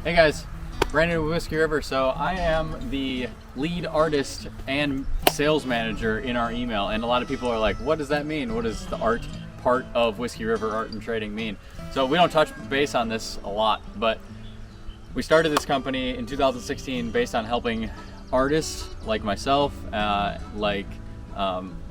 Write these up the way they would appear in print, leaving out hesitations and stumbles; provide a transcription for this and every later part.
Hey guys, Brandon with Whiskey River. So I am the lead artist and sales manager in our email, and a lot of people are like, what does that mean? What does the art part of Whiskey River Art and Trading mean? So we don't touch base on this a lot, but we started this company in 2016 based on helping artists like myself,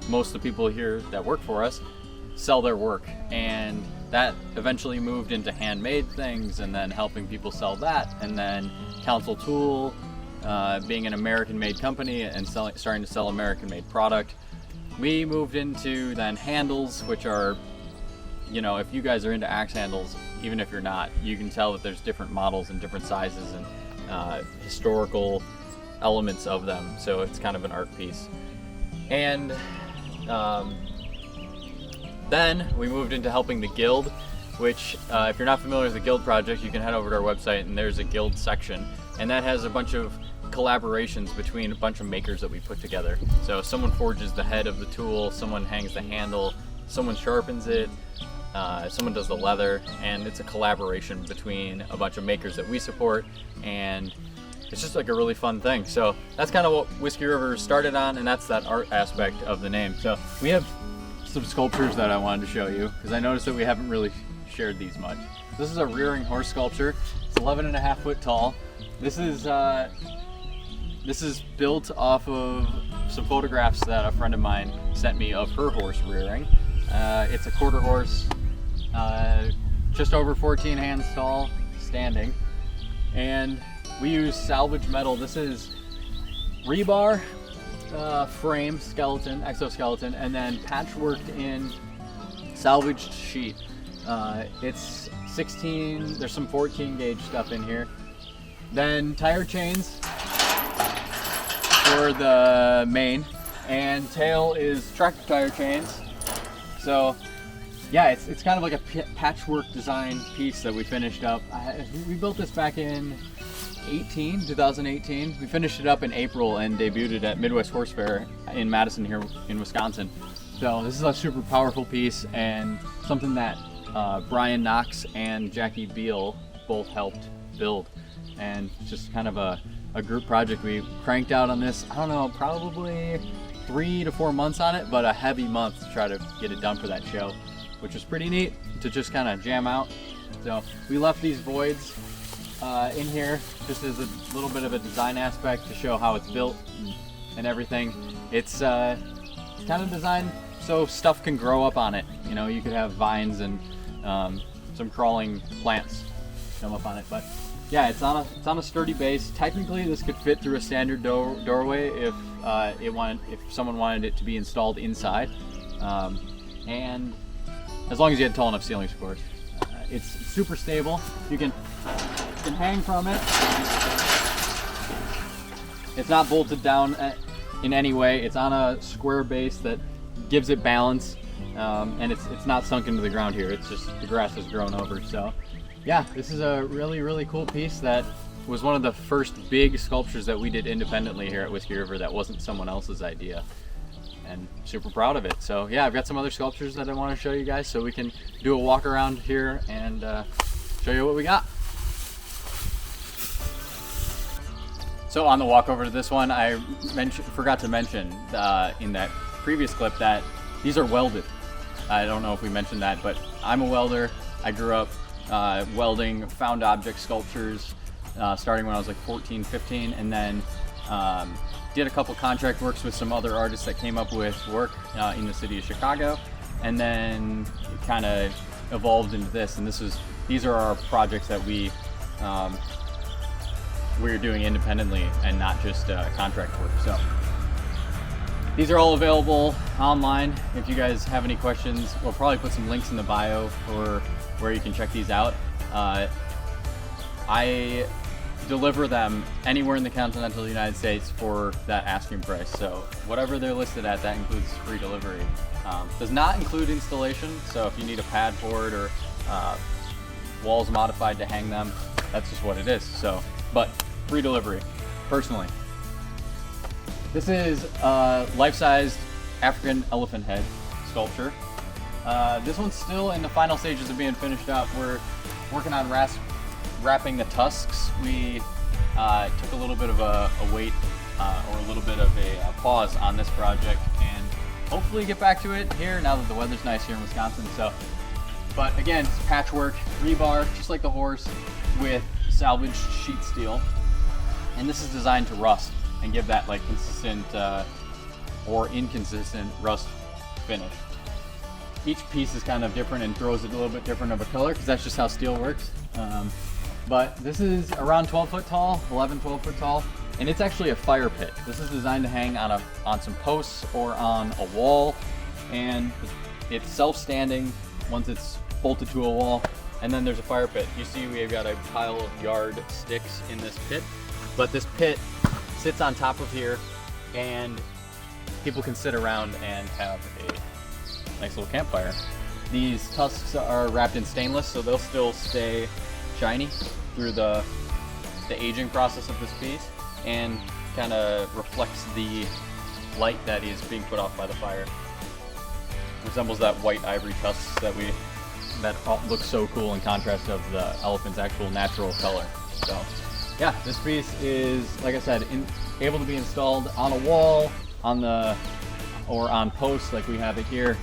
most of the people here that work for us, sell their work. And that eventually moved into handmade things, and then helping people sell that, and then Council Tool, being an American-made company and starting to sell American-made product. We moved into then handles, which are, you know, if you guys are into axe handles, even if you're not, you can tell that there's different models and different sizes and historical elements of them. So it's kind of an art piece. And then we moved into helping the Guild, which if you're not familiar with the Guild project, you can head over to our website and there's a Guild section. And that has a bunch of collaborations between a bunch of makers that we put together. So someone forges the head of the tool, someone hangs the handle, someone sharpens it, someone does the leather, and it's a collaboration between a bunch of makers that we support, and it's just like a really fun thing. So that's kind of what Whiskey River started on, and that's that art aspect of the name. So we have some sculptures that I wanted to show you, because I noticed that we haven't really shared these much. This is a rearing horse sculpture. It's 11.5 foot tall. This is built off of some photographs that a friend of mine sent me of her horse rearing. It's a quarter horse, just over 14 hands tall, standing. And we use salvage metal. This is rebar frame skeleton, exoskeleton, and then patchworked in salvaged sheet. It's 16, there's some 14 gauge stuff in here. Then tire chains for the mane, and tail is tractor tire chains. So yeah, it's kind of like a patchwork design piece that we finished up. We built this back in 2018. We finished it up in April and debuted it at Midwest Horse Fair in Madison here in Wisconsin. So this is a super powerful piece, and something that Brian Knox and Jackie Beal both helped build. And it's just kind of a group project. We cranked out on this, I don't know, probably 3 to 4 months on it, but a heavy month to try to get it done for that show, which was pretty neat to just kind of jam out. So we left these voids in here just as a little bit of a design aspect to show how it's built and everything. It's kind of designed so stuff can grow up on it. You know, you could have vines and some crawling plants come up on it, but yeah, it's on a sturdy base. Technically, this could fit through a standard doorway if someone wanted it to be installed inside, and as long as you had tall enough ceilings, of course. It's super stable. You can hang from it. It's not bolted down in any way. It's on a square base that gives it balance, and it's not sunk into the ground here. It's just the grass has grown over. So yeah, this is a really, really cool piece that was one of the first big sculptures that we did independently here at Whiskey River that wasn't someone else's idea, and super proud of it. So yeah, I've got some other sculptures that I want to show you guys, so we can do a walk around here and show you what we got. So on the walk over to this one, I forgot to mention in that previous clip that these are welded. I don't know if we mentioned that, but I'm a welder. I grew up welding found object sculptures starting when I was like 14, 15, and then did a couple contract works with some other artists that came up with work in the city of Chicago, and then it kind of evolved into this. And these are our projects that we're doing independently and not just contract work. So these are all available online. If you guys have any questions, we'll probably put some links in the bio for where you can check these out. I deliver them anywhere in the continental United States for that asking price. So whatever they're listed at, that includes free delivery. Does not include installation. So if you need a pad for it or walls modified to hang them, that's just what it is. So, but free delivery, personally. This is a life-sized African elephant head sculpture. This one's still in the final stages of being finished up. We're working on wrapping the tusks, we took a little bit of a wait or a little bit of a pause on this project, and hopefully get back to it here now that the weather's nice here in Wisconsin. So, but again, it's patchwork, rebar, just like the horse, with salvaged sheet steel, and this is designed to rust and give that like consistent or inconsistent rust finish. Each piece is kind of different and throws it a little bit different of a color because that's just how steel works. But this is around 12 foot tall, 11, 12 foot tall, and it's actually a fire pit. This is designed to hang on some posts or on a wall, and it's self-standing once it's bolted to a wall. And then there's a fire pit. You see we've got a pile of yard sticks in this pit, but this pit sits on top of here, and people can sit around and have a nice little campfire. These tusks are wrapped in stainless, so they'll still stay shiny through the aging process of this piece, and kind of reflects the light that is being put off by the fire. Resembles that white ivory tusks that looks so cool in contrast of the elephant's actual natural color. So yeah, this piece is, like I said, able to be installed on a wall, or on posts like we have it here,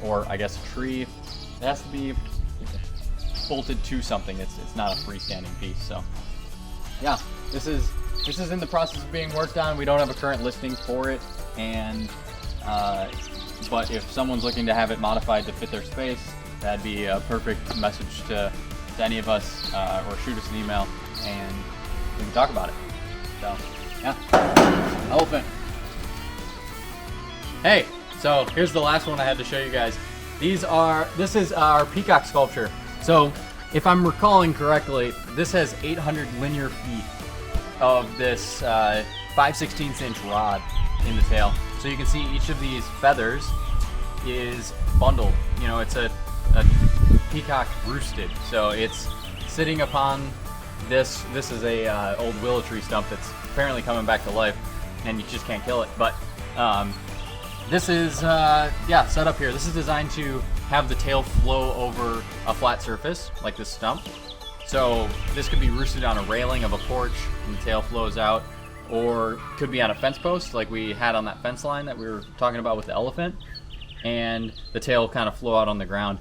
or I guess a tree. It has to be bolted to something. It's not a freestanding piece. So yeah, this is in the process of being worked on. We don't have a current listing for it, and but if someone's looking to have it modified to fit their space, that'd be a perfect message to any of us, or shoot us an email and we can talk about it. So yeah, elephant. Hey, so here's the last one I had to show you guys. This is our peacock sculpture. So if I'm recalling correctly, this has 800 linear feet of this 5/16 inch rod in the tail. So you can see each of these feathers is bundled. You know, it's a peacock roosted. So it's sitting upon this. This is a old willow tree stump that's apparently coming back to life, and you just can't kill it. But this is set up here. This is designed to have the tail flow over a flat surface like this stump. So this could be roosted on a railing of a porch and the tail flows out, or could be on a fence post like we had on that fence line that we were talking about with the elephant, and the tail kind of flow out on the ground.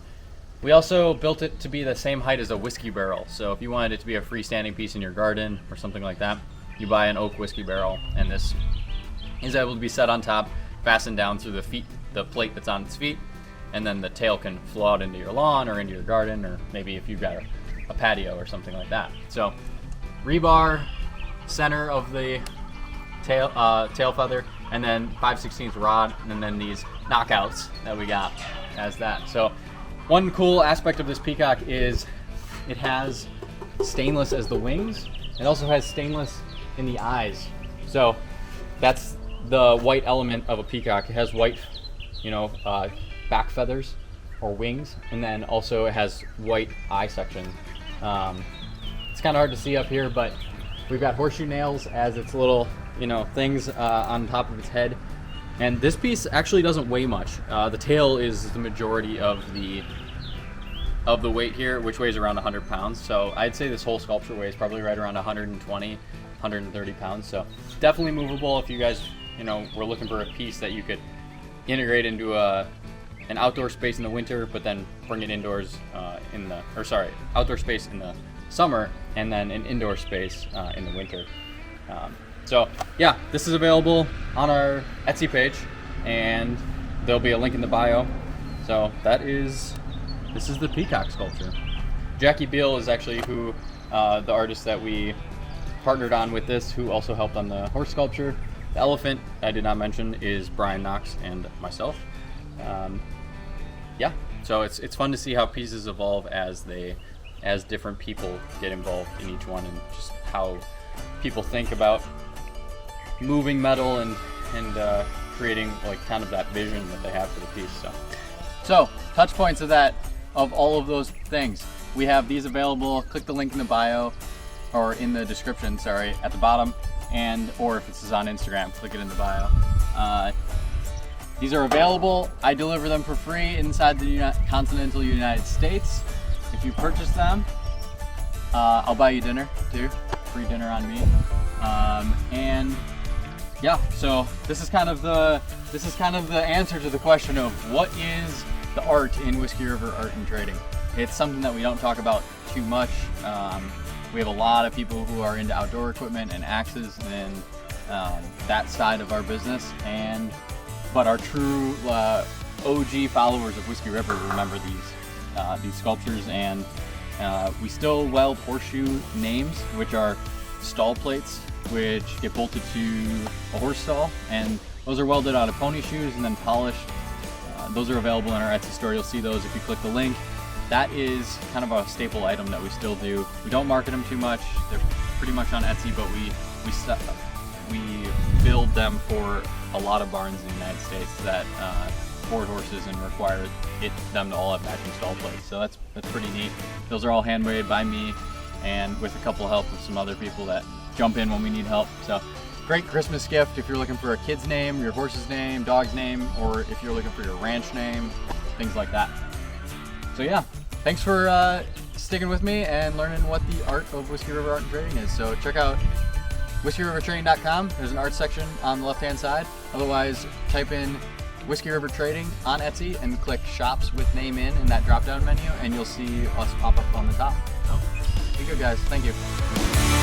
We also built it to be the same height as a whiskey barrel. So if you wanted it to be a freestanding piece in your garden or something like that, you buy an oak whiskey barrel, and this is able to be set on top, fastened down through the plate that's on its feet, and then the tail can flow out into your lawn or into your garden, or maybe if you've got a patio or something like that. So rebar, center of the tail feather, and then 5/16 rod, and then these knockouts that we got as that. So one cool aspect of this peacock is it has stainless as the wings. It also has stainless in the eyes. So that's the white element of a peacock. It has white, back feathers or wings, and then also it has white eye section. It's kind of hard to see up here, but we've got horseshoe nails as its little, things on top of its head. And this piece actually doesn't weigh much. The tail is the majority of the weight here, which weighs around 100 pounds. So I'd say this whole sculpture weighs probably right around 120, 130 pounds. So definitely movable if you guys we're looking for a piece that you could integrate into an outdoor space in the winter, but then bring it indoors outdoor space in the summer, and then an indoor space in the winter. So yeah, this is available on our Etsy page, and there'll be a link in the bio. So this is the peacock sculpture. Jackie Beal is actually the artist that we partnered on with this, who also helped on the horse sculpture. The elephant I did not mention is Brian Knox and myself. So it's fun to see how pieces evolve as different people get involved in each one, and just how people think about moving metal and creating like kind of that vision that they have for the piece. So touch points of all of those things. We have these available. Click the link in the bio, or in the description, at the bottom. Or if this is on Instagram, click it in the bio. These are available. I deliver them for free inside the Continental United States. If you purchase them, I'll buy you dinner too, free dinner on me. And yeah, so this is kind of the answer to the question of what is the art in Whiskey River art and trading. It's something that we don't talk about too much. We have a lot of people who are into outdoor equipment and axes and that side of our business, but our true OG followers of Whiskey River remember these sculptures, and we still weld horseshoe names, which are stall plates which get bolted to a horse stall, and those are welded out of pony shoes and then polished. Those are available in our Etsy store. You'll see those if you click the link. That is kind of a staple item that we still do. We don't market them too much. They're pretty much on Etsy, but we build them for a lot of barns in the United States that board horses and require them to all have matching stall plates. So that's pretty neat. Those are all handmade by me, and with a couple help of some other people that jump in when we need help. So great Christmas gift if you're looking for a kid's name, your horse's name, dog's name, or if you're looking for your ranch name, things like that. So yeah, thanks for sticking with me and learning what the art of Whiskey River Art and Trading is. So check out whiskeyrivertrading.com. There's an art section on the left-hand side. Otherwise, type in Whiskey River Trading on Etsy and click Shops with Name in that drop-down menu, and you'll see us pop up on the top. So be good, guys. Thank you.